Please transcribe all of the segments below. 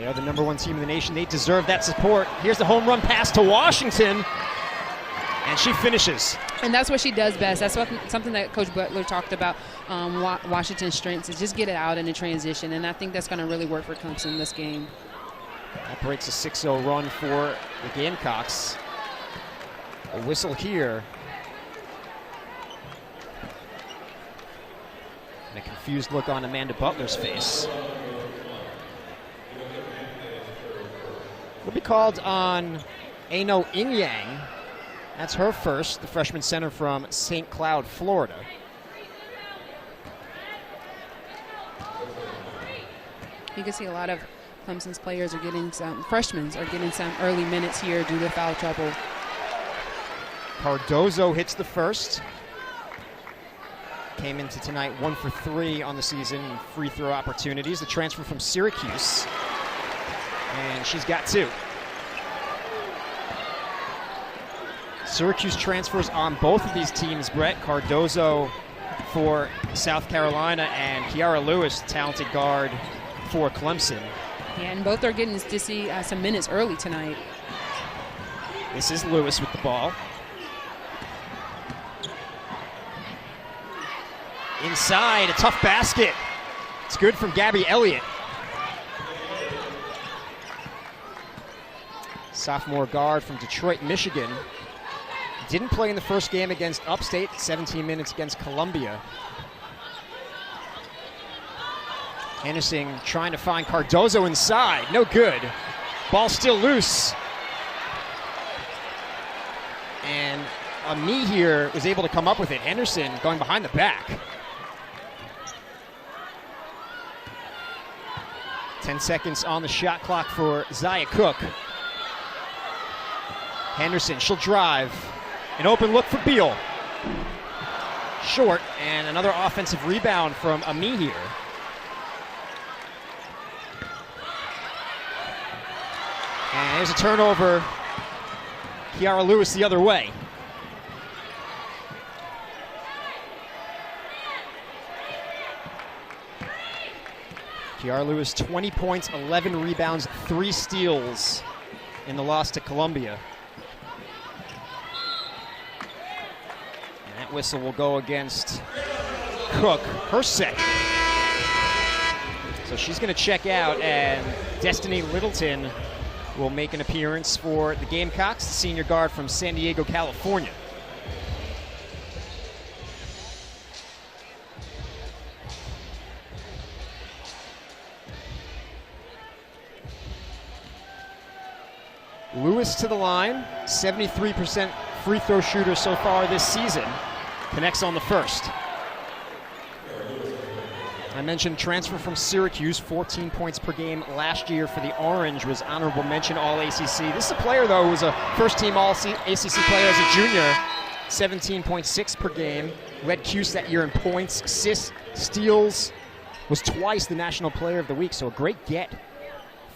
They are the #1 team in the nation. They deserve that support. Here's the home run pass to Washington, and she finishes. And that's what she does best. That's something that Coach Butler talked about. Washington's strengths is just get it out in a transition, and I think that's going to really work for Clemson this game. That breaks a 6-0 run for the Gamecocks. A whistle here. And a confused look on Amanda Butler's face. Will be called on Ano Inyang. That's her first, the freshman center from St. Cloud, Florida. You can see a lot of Clemson's players are getting freshmen are getting some early minutes here due to foul trouble. Cardoso hits the first. Came into tonight 1 for 3 on the season in free throw opportunities. The transfer from Syracuse. And she's got 2. Syracuse transfers on both of these teams, Brett. Cardoso for South Carolina and Kiara Lewis, talented guard for Clemson. Yeah, and both are getting to see some minutes early tonight. This is Lewis with the ball. Inside, a tough basket. It's good from Gabby Elliott. Sophomore guard from Detroit, Michigan. Didn't play in the first game against Upstate, 17 minutes against Columbia. Henderson trying to find Cardoso inside, no good. Ball still loose. And Ami here was able to come up with it. Henderson going behind the back. 10 seconds on the shot clock for Zaya Cook. Henderson, she'll drive. An open look for Beal. Short, and another offensive rebound from Ami here. And there's a turnover. Kiara Lewis the other way. Kiara Lewis, 20 points, 11 rebounds, 3 steals in the loss to Columbia. And that whistle will go against Cook, her second. So she's going to check out, and Destiny Littleton will make an appearance for the Gamecocks, the senior guard from San Diego, California. Lewis to the line, 73% free throw shooter so far this season. Connects on the first. I mentioned transfer from Syracuse, 14 points per game last year for the Orange, was honorable mention All-ACC. This is a player, though, who was a first-team All-ACC player as a junior, 17.6 per game. Led Cuse that year in points, assists, steals, was twice the National Player of the Week, so a great get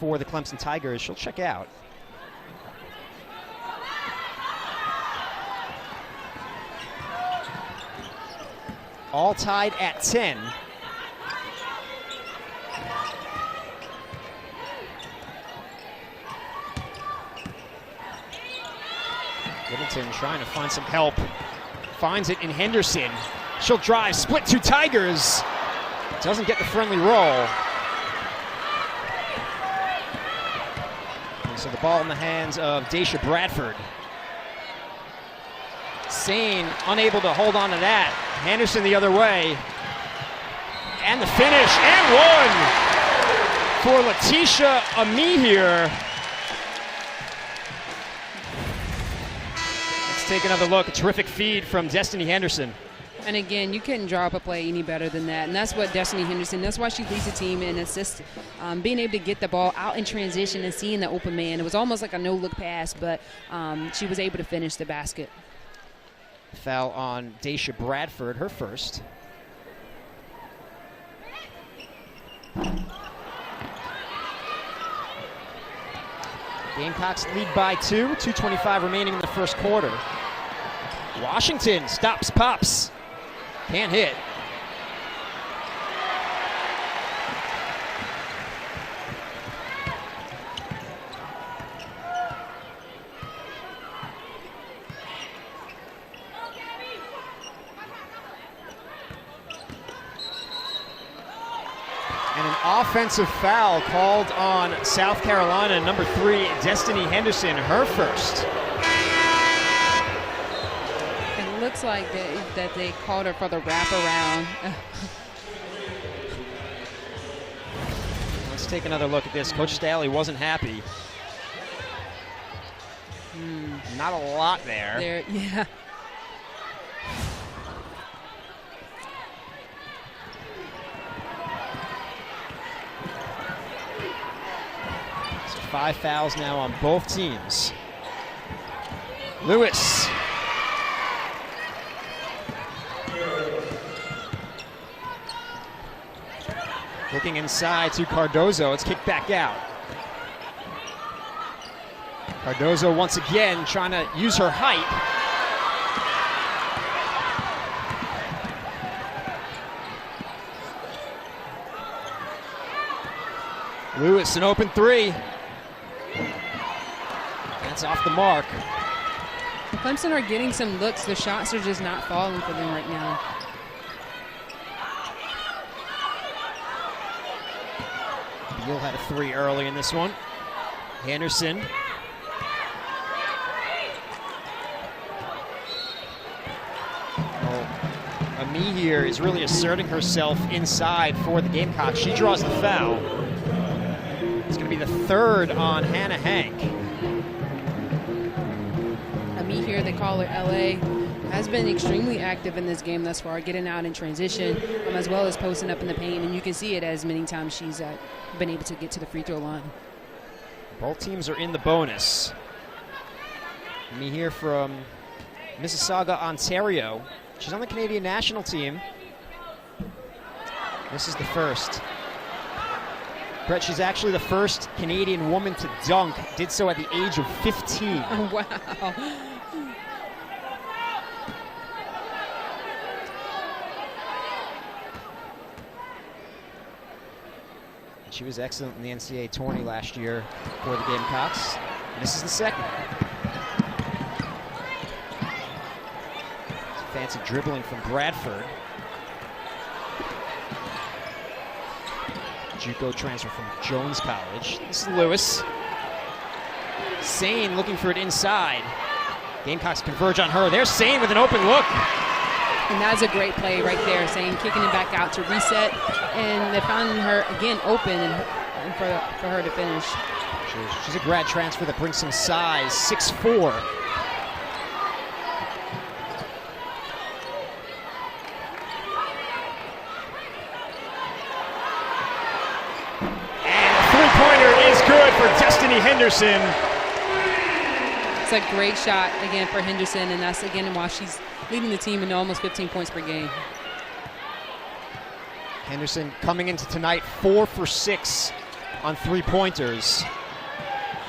for the Clemson Tigers. She'll check out. All tied at 10. Littleton trying to find some help. Finds it in Henderson. She'll drive, split 2 Tigers. Doesn't get the friendly roll. And so the ball in the hands of Daisha Bradford. Sane unable to hold on to that. Henderson the other way. And the finish, and 1 for Letitia Ami here. Let's take another look. A terrific feed from Destiny Henderson. And again, you couldn't draw up a play any better than that. And that's what Destiny Henderson, that's why she leads the team in assists. Being able to get the ball out in transition and seeing the open man. It was almost like a no-look pass, but she was able to finish the basket. Foul on Daisha Bradford, her first. Gamecocks lead by 2, 2:25 remaining in the first quarter. Washington stops, pops, can't hit. offensive foul called on South Carolina, number 3, Destiny Henderson, her first. It looks like that they called her for the wraparound. Let's take another look at this. Coach Staley wasn't happy. Not a lot there. Yeah. So 5 fouls now on both teams. Lewis. Looking inside to Cardoso. It's kicked back out. Cardoso once again trying to use her height. Lewis, an open 3. That's off the mark. Clemson are getting some looks. The shots are just not falling for them right now. Beal had a 3 early in this one. Henderson. Ami here is really asserting herself inside for the Gamecock. She draws the foul. It's going to be the 3rd on Hannah Hank. Ami here, they call her LA, has been extremely active in this game thus far, getting out in transition, as well as posting up in the paint, and you can see it as many times she's been able to get to the free throw line. Both teams are in the bonus. Ami here from Mississauga, Ontario. She's on the Canadian national team. This is the first. Brett, she's actually the first Canadian woman to dunk. Did so at the age of 15. Oh, wow. She was excellent in the NCAA tourney last year for the Gamecocks. And this is the second. Fancy dribbling from Bradford. JUCO transfer from Jones College. This is Lewis. Sane looking for it inside. Gamecocks converge on her. There's Sane with an open look. And that's a great play right there. Sane kicking it back out to reset. And they found her again open and for her to finish. She's a grad transfer that brings some size, 6'4". For Destiny Henderson. It's a great shot again for Henderson, and that's again why she's leading the team in almost 15 points per game. Henderson coming into tonight 4 for 6 on 3-pointers.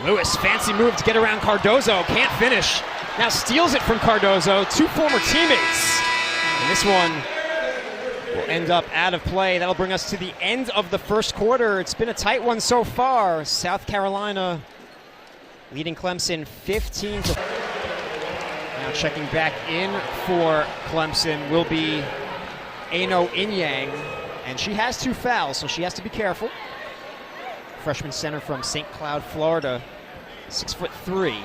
Lewis, fancy move to get around Cardoso, can't finish. Now steals it from Cardoso, 2 former teammates. And this one will end up out of play. That'll bring us to the end of the first quarter. It's been a tight one so far. South Carolina leading Clemson 15 to... Now checking back in for Clemson will be Ano Inyang, and she has 2 fouls, so she has to be careful. Freshman center from St. Cloud, Florida, 6'3".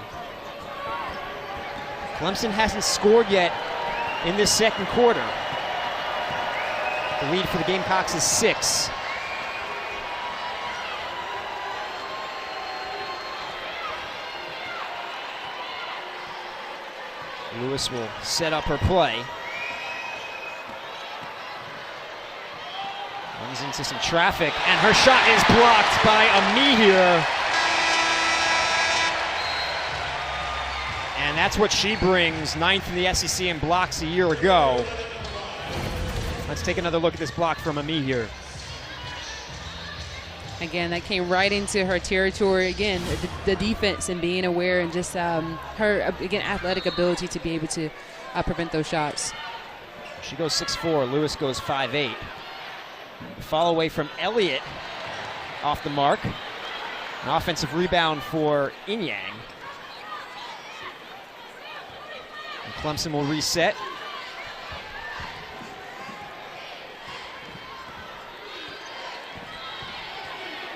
Clemson hasn't scored yet in this second quarter. The lead for the Gamecocks is 6. Lewis will set up her play. Runs into some traffic, and her shot is blocked by Ami here. And that's what she brings, 9th in the SEC in blocks a year ago. Let's take another look at this block from Ami here. Again, that came right into her territory. Again, the defense and being aware, and just her, again, athletic ability to be able to prevent those shots. She goes 6'4", Lewis goes 5'8". Follow away from Elliott off the mark. An offensive rebound for Inyang. And Clemson will reset.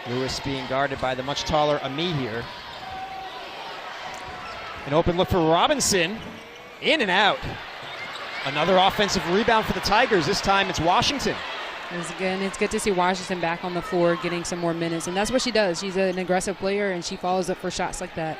Lewis being guarded by the much taller Ami here. An open look for Robinson. In and out. Another offensive rebound for the Tigers. This time it's Washington. It's good to see Washington back on the floor getting some more minutes, and that's what she does. She's an aggressive player, and she follows up for shots like that.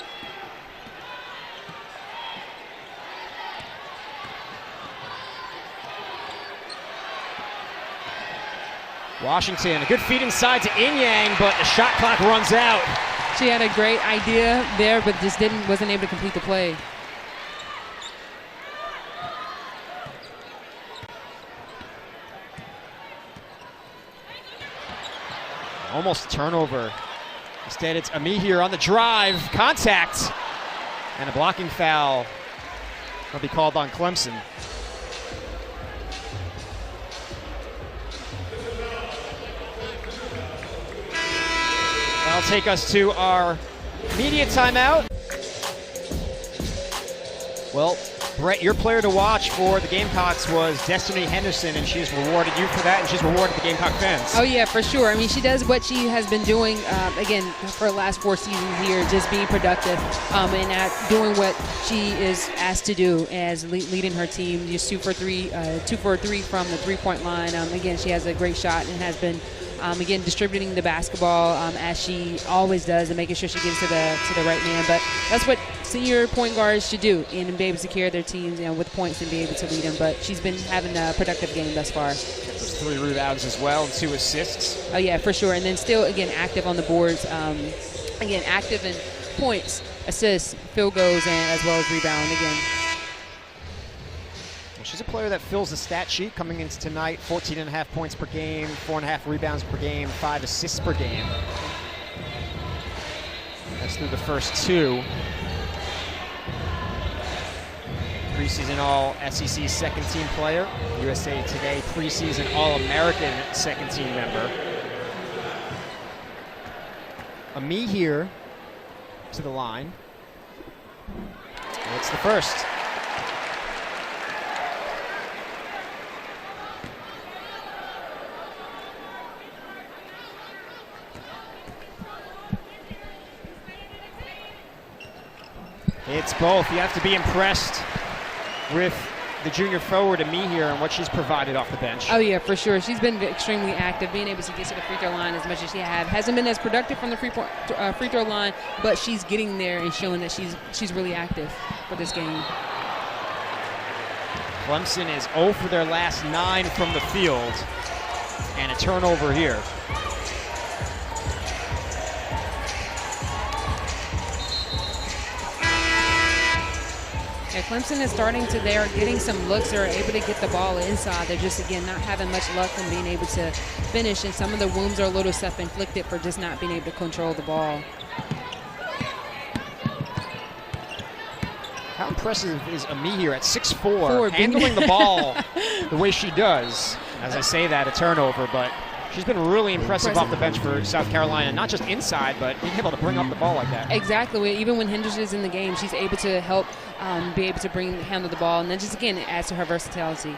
Washington, a good feed inside to Inyang, but the shot clock runs out. She had a great idea there, but just wasn't able to complete the play. Almost a turnover. Instead, it's Ami here on the drive. Contact. And a blocking foul will be called on Clemson. That'll take us to our media timeout. Well, Brett, your player to watch for the Gamecocks was Destiny Henderson, and she's rewarded you for that, and she's rewarded the Gamecock fans. Oh, yeah, for sure. I mean, she does what she has been doing, again, for the last 4 seasons here, just being productive and doing what she is asked to do as leading her team. Just 2 for 3 from the three-point line. Again, she has a great shot and has been again, distributing the basketball as she always does and making sure she gets to the right man. But that's what senior point guards should do and be able to carry their teams with points and be able to lead them. But she's been having a productive game thus far. 3 rebounds as well and 2 assists. Oh, yeah, for sure. And then still, again, active on the boards. Again, active in points, assists, field goals, and as well as rebound again. She's a player that fills the stat sheet coming into tonight. 14.5 points per game, 4.5 rebounds per game, 5 assists per game. That's through the first 2. Preseason All-SEC second-team player. USA Today preseason All-American second-team member. Ami here to the line. And it's the first. It's both. You have to be impressed with the junior forward, Ami here, and what she's provided off the bench. Oh, yeah, for sure. She's been extremely active, being able to get to the free throw line as much as she has. Hasn't been as productive from the free throw line, but she's getting there and showing that she's really active for this game. Clemson is 0 for their last 9 from the field, and a turnover here. Yeah, Clemson is they are getting some looks. They're able to get the ball inside. They're just, again, not having much luck in being able to finish, and some of the wounds are a little self-inflicted for just not being able to control the ball. How impressive is Ami here at 6'4", handling the ball the way she does? As I say that, a turnover, but she's been really impressive off the bench for South Carolina, not just inside, but being able to bring up the ball like that. Exactly. Even when Henderson is in the game, she's able to help be able to handle the ball, and then just, again, it adds to her versatility.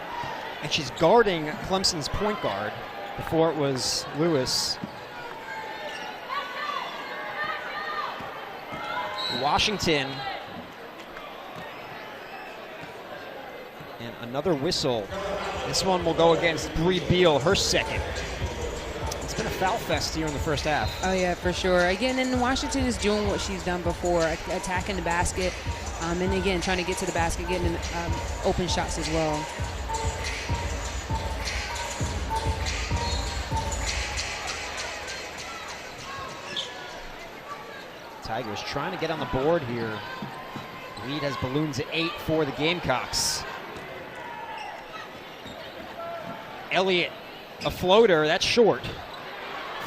And she's guarding Clemson's point guard. Before it was Lewis. Washington. And another whistle. This one will go against Bree Beal, her second. It's been a foul fest here in the first half. Oh, yeah, for sure. Again, and Washington is doing what she's done before, attacking the basket, and, again, trying to get to the basket, getting open shots as well. Tigers trying to get on the board here. Lead has ballooned to 8 for the Gamecocks. Elliott, a floater, that's short.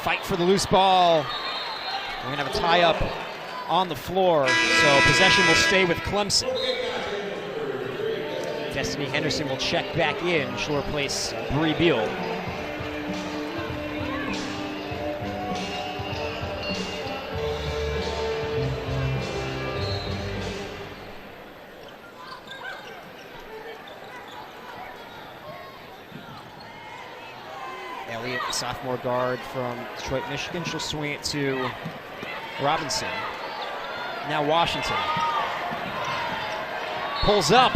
Fight for the loose ball. We're gonna have a tie-up on the floor, so possession will stay with Clemson. Destiny Henderson will check back in. She'll replace Bree Beal. sophomore guard from Detroit, Michigan. She'll swing it to Robinson. Now Washington pulls up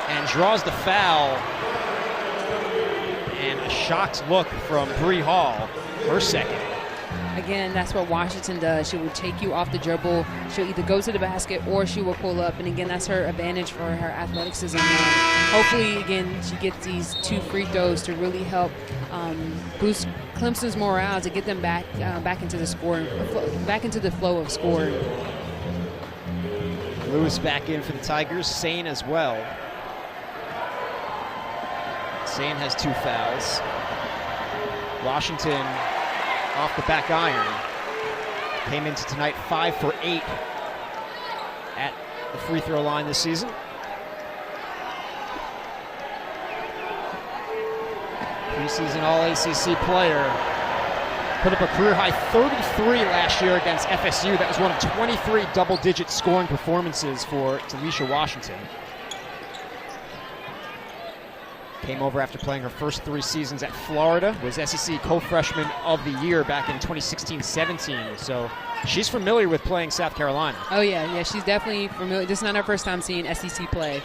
and draws the foul. And a shocked look from Bree Hall, her second. Again, that's what Washington does. She will take you off the dribble. She'll either go to the basket or she will pull up. And again, that's her advantage for her athleticism. Hopefully, again, she gets these 2 free throws to really help boost Clemson's morale, to get them back into the scoring, back into the flow of scoring. Lewis back in for the Tigers. Sane as well. Sane has 2 fouls. Washington off the back iron. Came into tonight 5 for 8 at the free throw line this season. Preseason All-ACC player. Put up a career-high 33 last year against FSU. That was one of 23 double-digit scoring performances for Delisha Washington. Came over after playing her first 3 seasons at Florida. Was SEC co-freshman of the year back in 2016-17. So she's familiar with playing South Carolina. Oh, yeah, she's definitely familiar. This is not her first time seeing SEC play.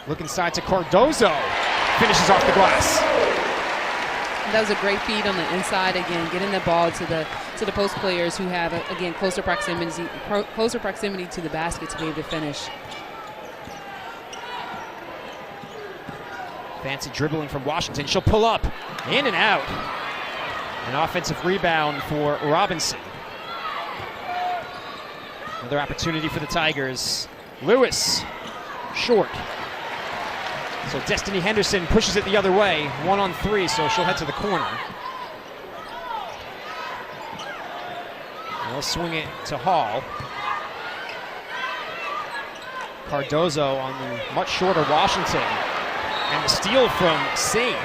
Look inside to Cardoso. Finishes off the glass. That was a great feed on the inside. Again, getting the ball to the post players who have, again, closer proximity to the basket to be able to finish. Fancy dribbling from Washington. She'll pull up, in and out. An offensive rebound for Robinson. Another opportunity for the Tigers. Lewis, short. So Destiny Henderson pushes it the other way. 1 on 3, so she'll head to the corner. And they'll swing it to Hall. Cardoso on the much shorter Washington. And the steal from Sane.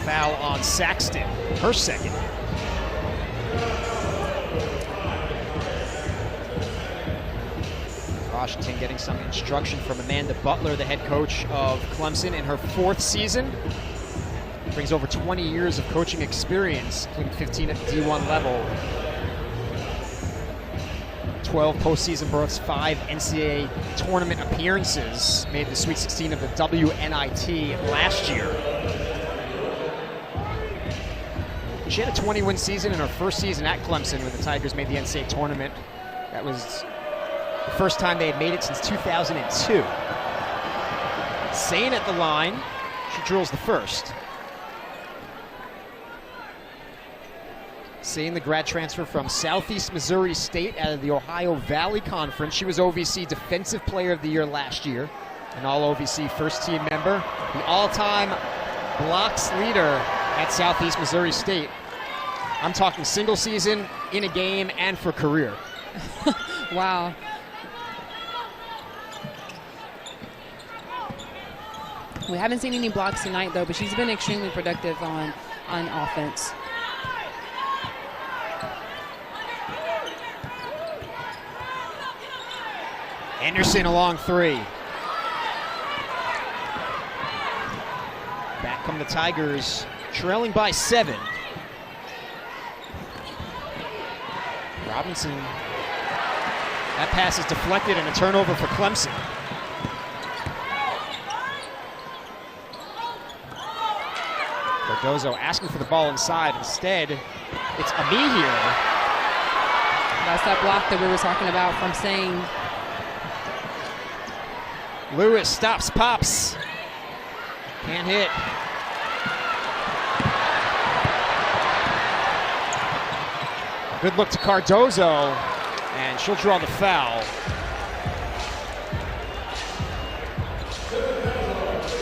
Foul on Saxton, her second. Washington getting some instruction from Amanda Butler, the head coach of Clemson, in her 4th season. Brings over 20 years of coaching experience, including 15 at the D1 level. 12 postseason berths, 5 NCAA tournament appearances. Made the Sweet 16 of the WNIT last year. She had a 20-win season in her first season at Clemson when the Tigers made the NCAA tournament. That was the first time they had made it since 2002. Sane at the line. She drills the first. Sane, the grad transfer from Southeast Missouri State out of the Ohio Valley Conference. She was OVC Defensive Player of the Year last year, an All-OVC first-team member, the all-time blocks leader at Southeast Missouri State. I'm talking single season, in a game, and for career. Wow. We haven't seen any blocks tonight, though, but she's been extremely productive on offense. Anderson along 3. Back come the Tigers, trailing by 7. Robinson, that pass is deflected and a turnover for Clemson. Cardoso asking for the ball inside. Instead, it's Ami here. That's that block that we were talking about from Sane. Lewis stops, pops. Can't hit. Good look to Cardoso, and she'll draw the foul.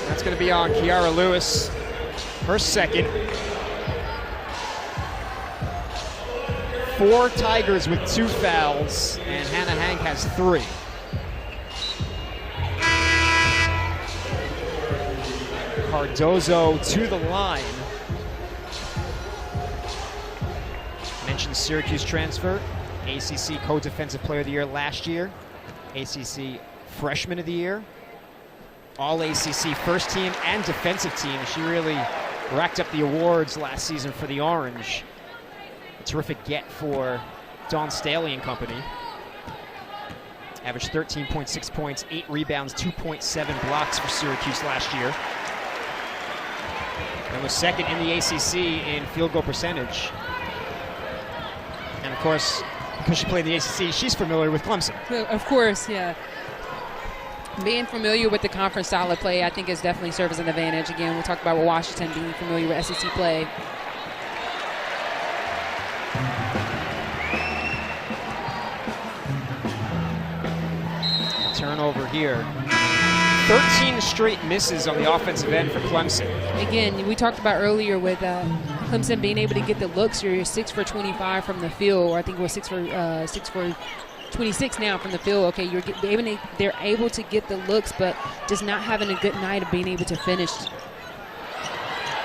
That's going to be on Kiara Lewis, her second. 4 Tigers with 2 fouls, and Hannah Hank has 3. Cardoso to the line. Mentioned Syracuse transfer, ACC Co-Defensive Player of the Year last year, ACC Freshman of the Year. All ACC first team and defensive team. She really racked up the awards last season for the Orange. A terrific get for Dawn Staley and company. Averaged 13.6 points, 8 rebounds, 2.7 blocks for Syracuse last year. And was second in the ACC in field goal percentage. And of course, because she played in the ACC, she's familiar with Clemson. Of course, yeah. Being familiar with the conference style of play, I think, has definitely served as an advantage. Again, we'll talk about Washington being familiar with SEC play. Turnover here. 13 straight misses on the offensive end for Clemson. Again, we talked about earlier with Clemson being able to get the looks. You're 6 for 25 from the field, or I think we're 6 for 26 now from the field. Okay, they're able to get the looks, but just not having a good night of being able to finish.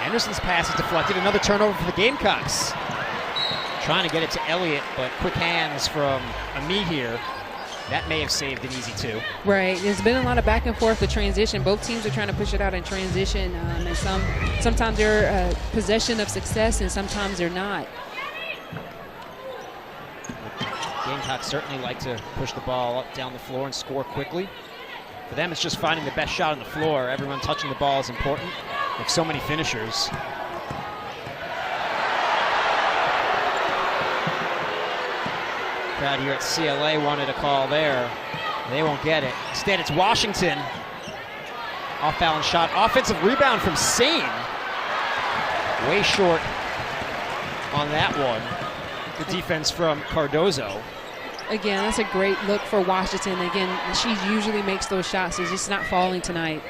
Anderson's pass is deflected. Another turnover for the Gamecocks. Trying to get it to Elliott, but quick hands from Ami here. That may have saved an easy two. Right. There's been a lot of back and forth with transition. Both teams are trying to push it out in transition, and sometimes they're possession of success, and sometimes they're not. Gamecocks certainly like to push the ball up down the floor and score quickly. For them, it's just finding the best shot on the floor. Everyone touching the ball is important. With so many finishers. Crowd here at CLA wanted a call there. They won't get it. Instead, it's Washington. Off-balance shot. Offensive rebound from Sane. Way short on that one. The defense from Cardoso. Again, that's a great look for Washington. Again, she usually makes those shots. It's just not falling tonight.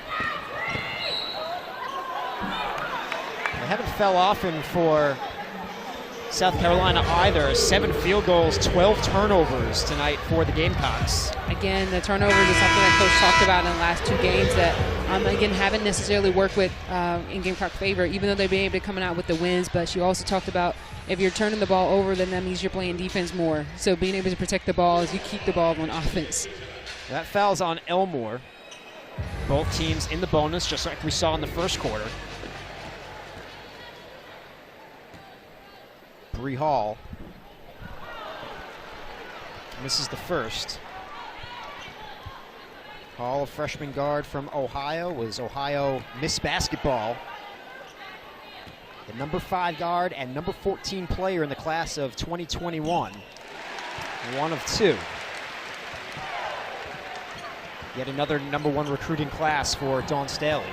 They haven't fell often for South Carolina either. 7 field goals, 12 turnovers tonight for the Gamecocks. Again, the turnovers is something that Coach talked about in the last 2 games that, again, haven't necessarily worked with in Gamecock favor, even though they've been able to come out with the wins. But she also talked about if you're turning the ball over, then that means you're playing defense more. So being able to protect the ball is you keep the ball on offense. That foul's on Elmore. Both teams in the bonus, just like we saw in the first quarter. Bree Hall misses the first. Hall, a freshman guard from Ohio, was Ohio Miss Basketball. The number 5 guard and number 14 player in the class of 2021. One of 2. Yet another number 1 recruiting class for Dawn Staley.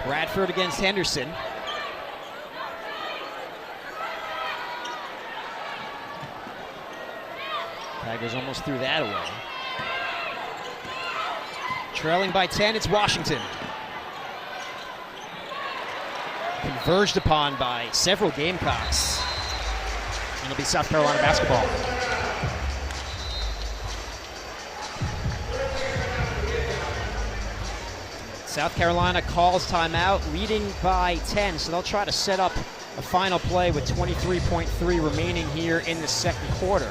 Bradford against Henderson. Tigers almost threw that away. Trailing by 10, it's Washington. Converged upon by several Gamecocks. And it'll be South Carolina basketball. South Carolina calls timeout, leading by 10, so they'll try to set up a final play with 23.3 remaining here in the second quarter.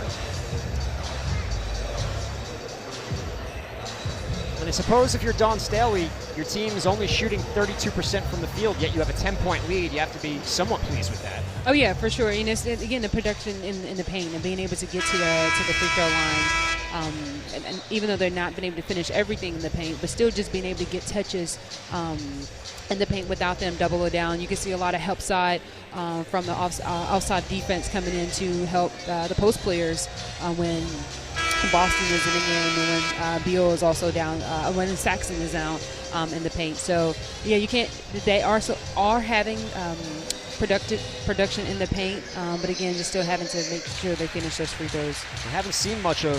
And I suppose if you're Dawn Staley, your team is only shooting 32% from the field, yet you have a 10-point lead. You have to be somewhat pleased with that. Oh yeah, for sure. And it's, again, the production in the paint and being able to get to the free throw line. And even though they're not been able to finish everything in the paint, but still just being able to get touches in the paint without them double it down. You can see a lot of help side from the offside defense coming in to help the post players when Boston is in the game and when Beal is also down, when Saxon is down in the paint. So yeah, you can't. They are having production in the paint, but again, just still having to make sure they finish those free throws. We haven't seen much of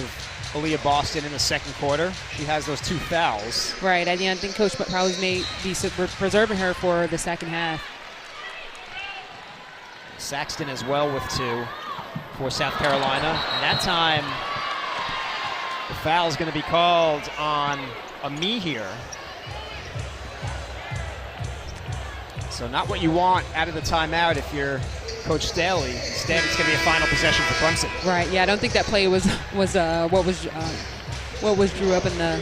Aaliyah Boston in the second quarter. She has those 2 fouls. Right. I think Coach probably may be preserving her for the second half. Saxton as well with 2 for South Carolina. And that time, the foul is going to be called on Ami here. So not what you want out of the timeout if you're Coach Staley. Instead, it's going to be a final possession for Clemson. Right. Yeah, I don't think that play was what was drew up in the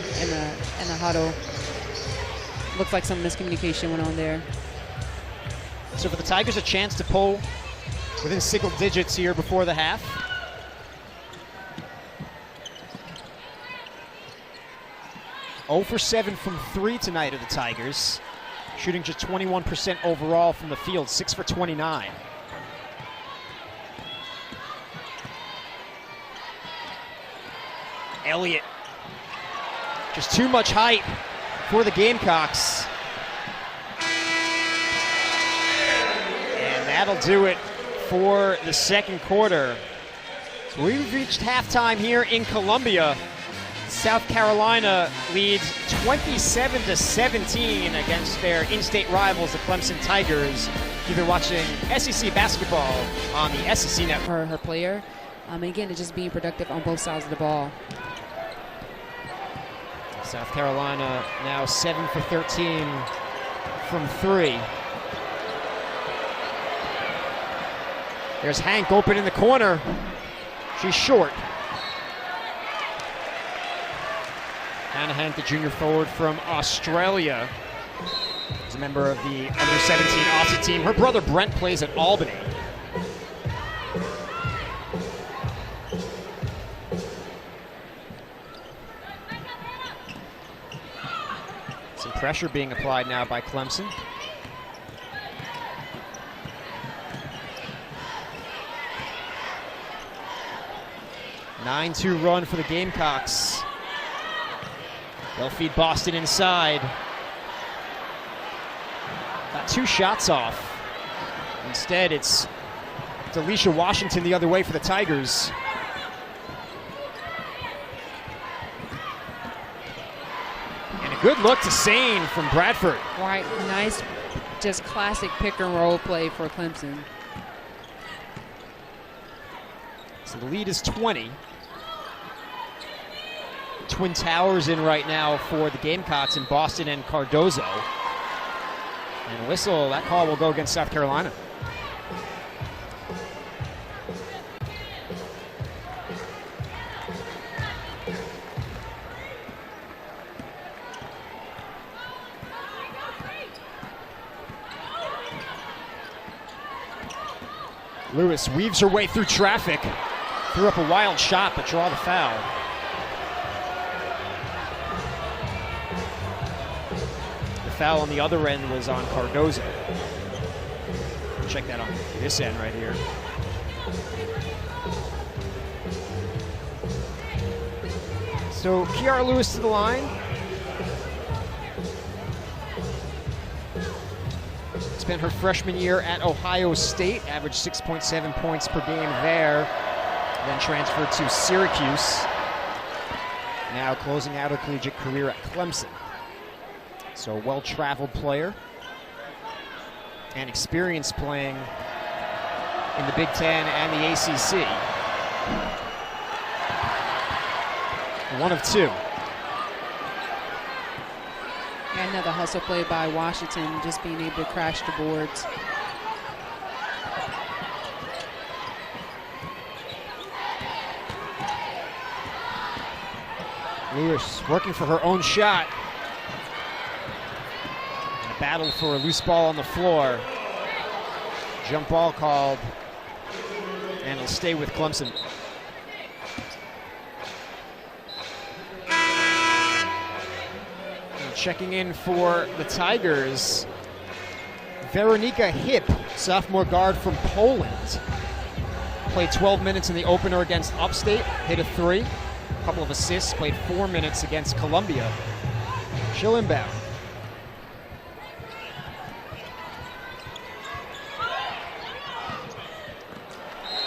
huddle. Looks like some miscommunication went on there. So for the Tigers, a chance to pull within single digits here before the half. Oh for 7 from 3 tonight are the Tigers. Shooting just 21% overall from the field, 6 for 29. Elliott. Just too much height for the Gamecocks. And that'll do it for the second quarter. So we've reached halftime here in Columbia. South Carolina leads 27-17 against their in-state rivals, the Clemson Tigers. You've been watching SEC basketball on the SEC Network. Her player, and again, it's just being productive on both sides of the ball. South Carolina now 7 for 13 from 3. There's Hank open in the corner. She's short. Hannah Hank, the junior forward from Australia, is a member of the under-17 Aussie team. Her brother Brent plays at Albany. Some pressure being applied now by Clemson. A 9-2 run for the Gamecocks. They'll feed Boston inside. Got 2 shots off. Instead, it's Delisha Washington the other way for the Tigers. And a good look to Sane from Bradford. Right, nice, just classic pick and roll play for Clemson. So the lead is 20. Twin Towers in right now for the Gamecocks in Boston and Cardoso. And whistle, that call will go against South Carolina. Lewis weaves her way through traffic. Threw up a wild shot, but draw the foul. Foul on the other end was on Cardoso. Check that on this end right here. So Kiara Lewis to the line. Spent her freshman year at Ohio State, averaged 6.7 points per game there. Then transferred to Syracuse. Now closing out her collegiate career at Clemson. So a well-traveled player and experience playing in the Big Ten and the ACC. 1 of 2. And another hustle play by Washington, just being able to crash the boards. Lewis working for her own shot. Battle for a loose ball on the floor. Jump ball called, and it'll stay with Clemson. And checking in for the Tigers, Weronika Hip, sophomore guard from Poland. Played 12 minutes in the opener against Upstate, hit a 3. A couple of assists, played 4 minutes against Columbia. She'll inbound.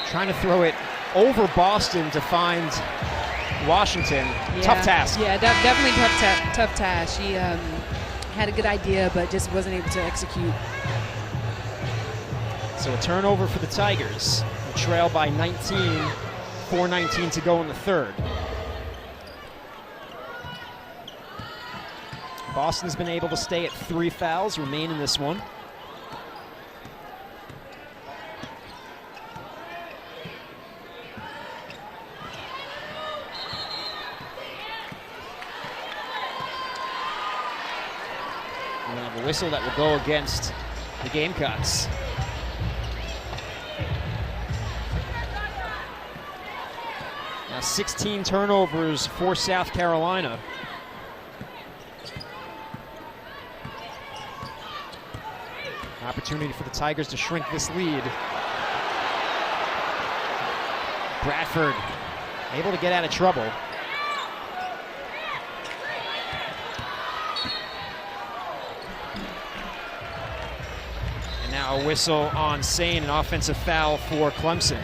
Trying to throw it over Boston to find Washington. Yeah, tough task. Yeah, definitely tough task. She had a good idea, but just wasn't able to execute. So a turnover for the Tigers. They trail by 19, 4:19 to go in the third. Boston's been able to stay at 3 fouls, remain in this one. And we'll have a whistle that will go against the Gamecocks. Now 16 turnovers for South Carolina. Opportunity for the Tigers to shrink this lead. Bradford able to get out of trouble. And now a whistle on Sane, an offensive foul for Clemson.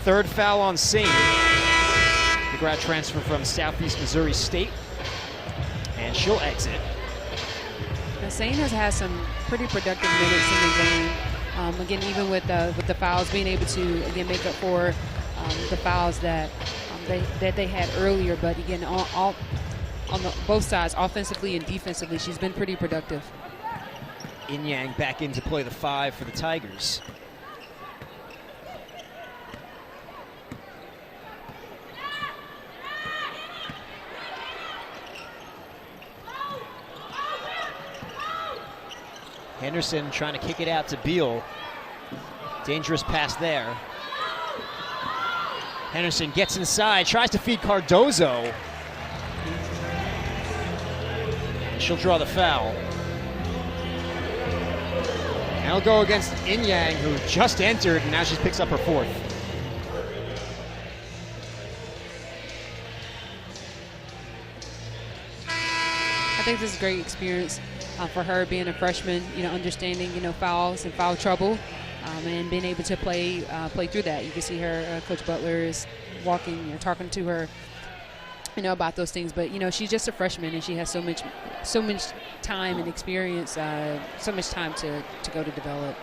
Third foul on Sane, the grad transfer from Southeast Missouri State, and she'll exit. Now, Sane has had some pretty productive minutes in the game. Again, even with the fouls, being able to again make up for the fouls that they had earlier. But again, on both sides, offensively and defensively, she's been pretty productive. Inyang back in to play the 5 for the Tigers. Henderson trying to kick it out to Beal. Dangerous pass there. Henderson gets inside, tries to feed Cardoso. And she'll draw the foul. And it'll go against Inyang, who just entered, and now she picks up her 4th. I think this is a great experience for her being a freshman, understanding, fouls and foul trouble, and being able to play through that. You can see her, Coach Butler is walking, talking to her, about those things. But, she's just a freshman, and she has so much time and experience, so much time to go to develop.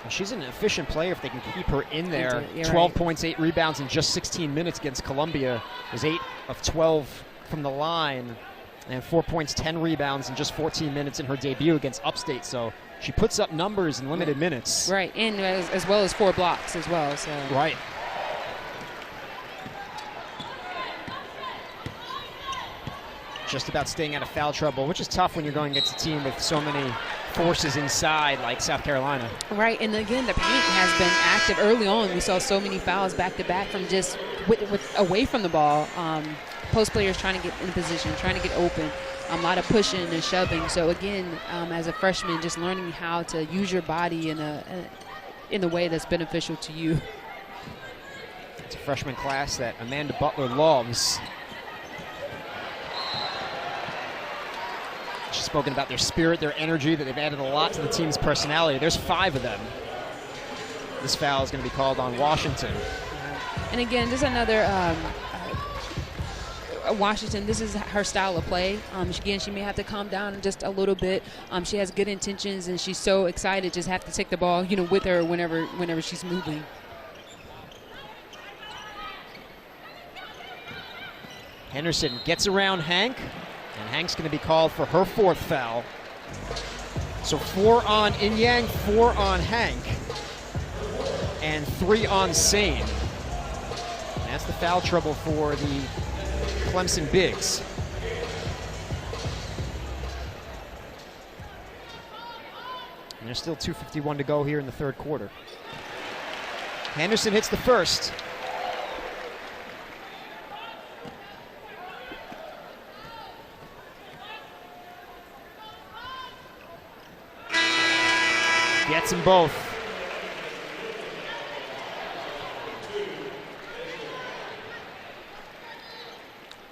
She's an efficient player if they can keep her in there. Yeah, 12 right. points, 8 rebounds in just 16 minutes against Columbia. Was 8 of 12 from the line. And 4 points, 10 rebounds in just 14 minutes in her debut against Upstate. So she puts up numbers in limited minutes. Right, and as well as 4 blocks as well. So. Right. Just about staying out of foul trouble, which is tough when you're going against a team with so many forces inside like South Carolina. Right, and again, the paint has been active early on. We saw so many fouls back-to-back from just away from the ball. Post players trying to get in position, trying to get open, a lot of pushing and shoving. So again, as a freshman, just learning how to use your body in a way that's beneficial to you. It's a freshman class that Amanda Butler loves. She's spoken about their spirit, their energy, that they've added a lot to the team's personality. There's 5 of them. This foul is going to be called on Washington. And again, this is another Washington, this is her style of play. Again, she may have to calm down just a little bit. She has good intentions, and she's so excited, just have to take the ball, with her whenever she's moving. Henderson gets around Hank, and Hank's going to be called for her 4th foul. So 4 on Inyang, 4 on Hank, and 3 on Sane. That's the foul trouble for the Clemson Bigs. And there's still 2:51 to go here in the 3rd quarter. Henderson hits the first. Gets them both.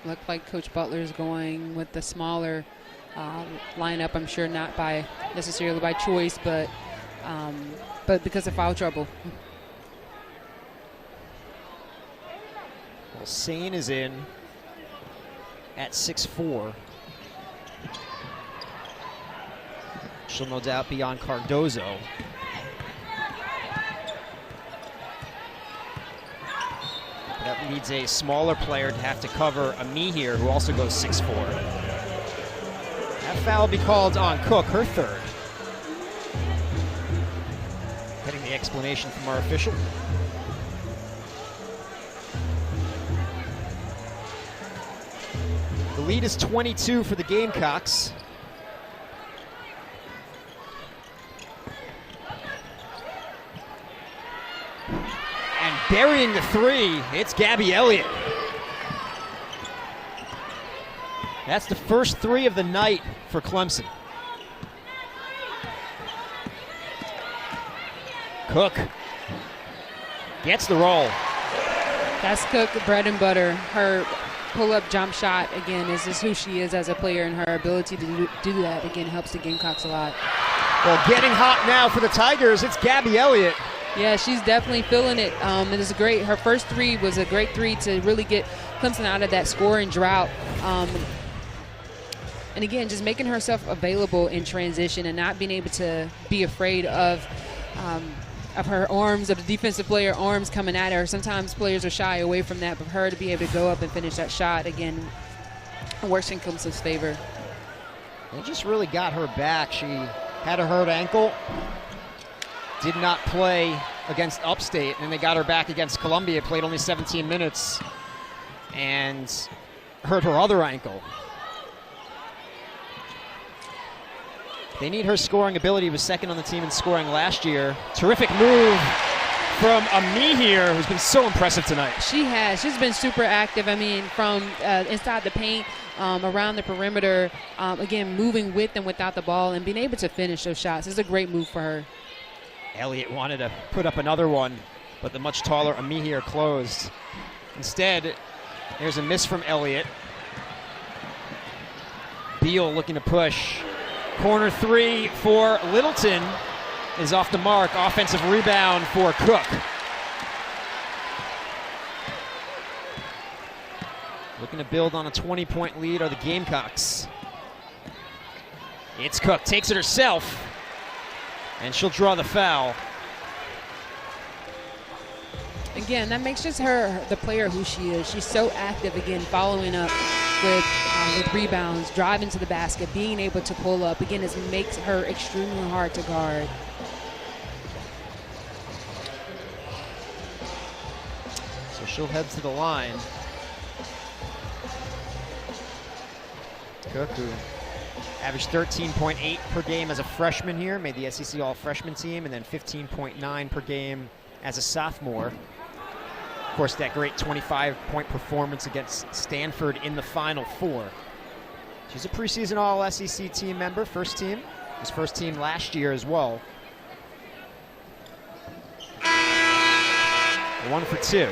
Look like Coach Butler is going with the smaller lineup. I'm sure not necessarily by choice, but because of foul trouble. Well, Sane is in at 6'4". She'll no doubt be on Cardoso. That needs a smaller player to have to cover Ami here, who also goes 6'4". That foul will be called on Cook, her 3rd. Getting the explanation from our official. The lead is 22 for the Gamecocks. Burying the three, it's Gabby Elliott. That's the first three of the night for Clemson. Cook gets the roll. That's Cook bread and butter. Her pull-up jump shot, again, is just who she is as a player, and her ability to do that, again, helps the Gamecocks a lot. Well, getting hot now for the Tigers, it's Gabby Elliott. Yeah, she's definitely feeling it. It is great. Her first three was a great three to really get Clemson out of that scoring drought. And again, just making herself available in transition and not being able to be afraid of her arms, of the defensive player arms coming at her. Sometimes players are shy away from that, but her to be able to go up and finish that shot, again, works in Clemson's favor. They just really got her back. She had a hurt ankle, did not play against Upstate, and then they got her back against Columbia, played only 17 minutes, and hurt her other ankle. They need her scoring ability. Was second on the team in scoring last year. Terrific move from Amihir, who's been so impressive tonight. She has. She's been super active. I mean, from inside the paint, around the perimeter, again, moving with and without the ball and being able to finish those shots. It's a great move for her. Elliott wanted to put up another one, but the much taller Amihir closed. Instead, there's a miss from Elliott. Beal looking to push. Corner three for Littleton is off the mark. Offensive rebound for Cook. Looking to build on a 20-point lead are the Gamecocks. It's Cook, takes it herself, and she'll draw the foul. Again, that makes just her the player who she is. She's so active, again, following up with rebounds, driving to the basket, being able to pull up. Again, it makes her extremely hard to guard. So she'll head to the line. Cook, who averaged 13.8 per game as a freshman here, made the SEC All-Freshman team, and then 15.9 per game as a sophomore. Of course, that great 25-point performance against Stanford in the Final Four. She's a preseason All-SEC team member, first team. Was first team last year as well. 1 for 2.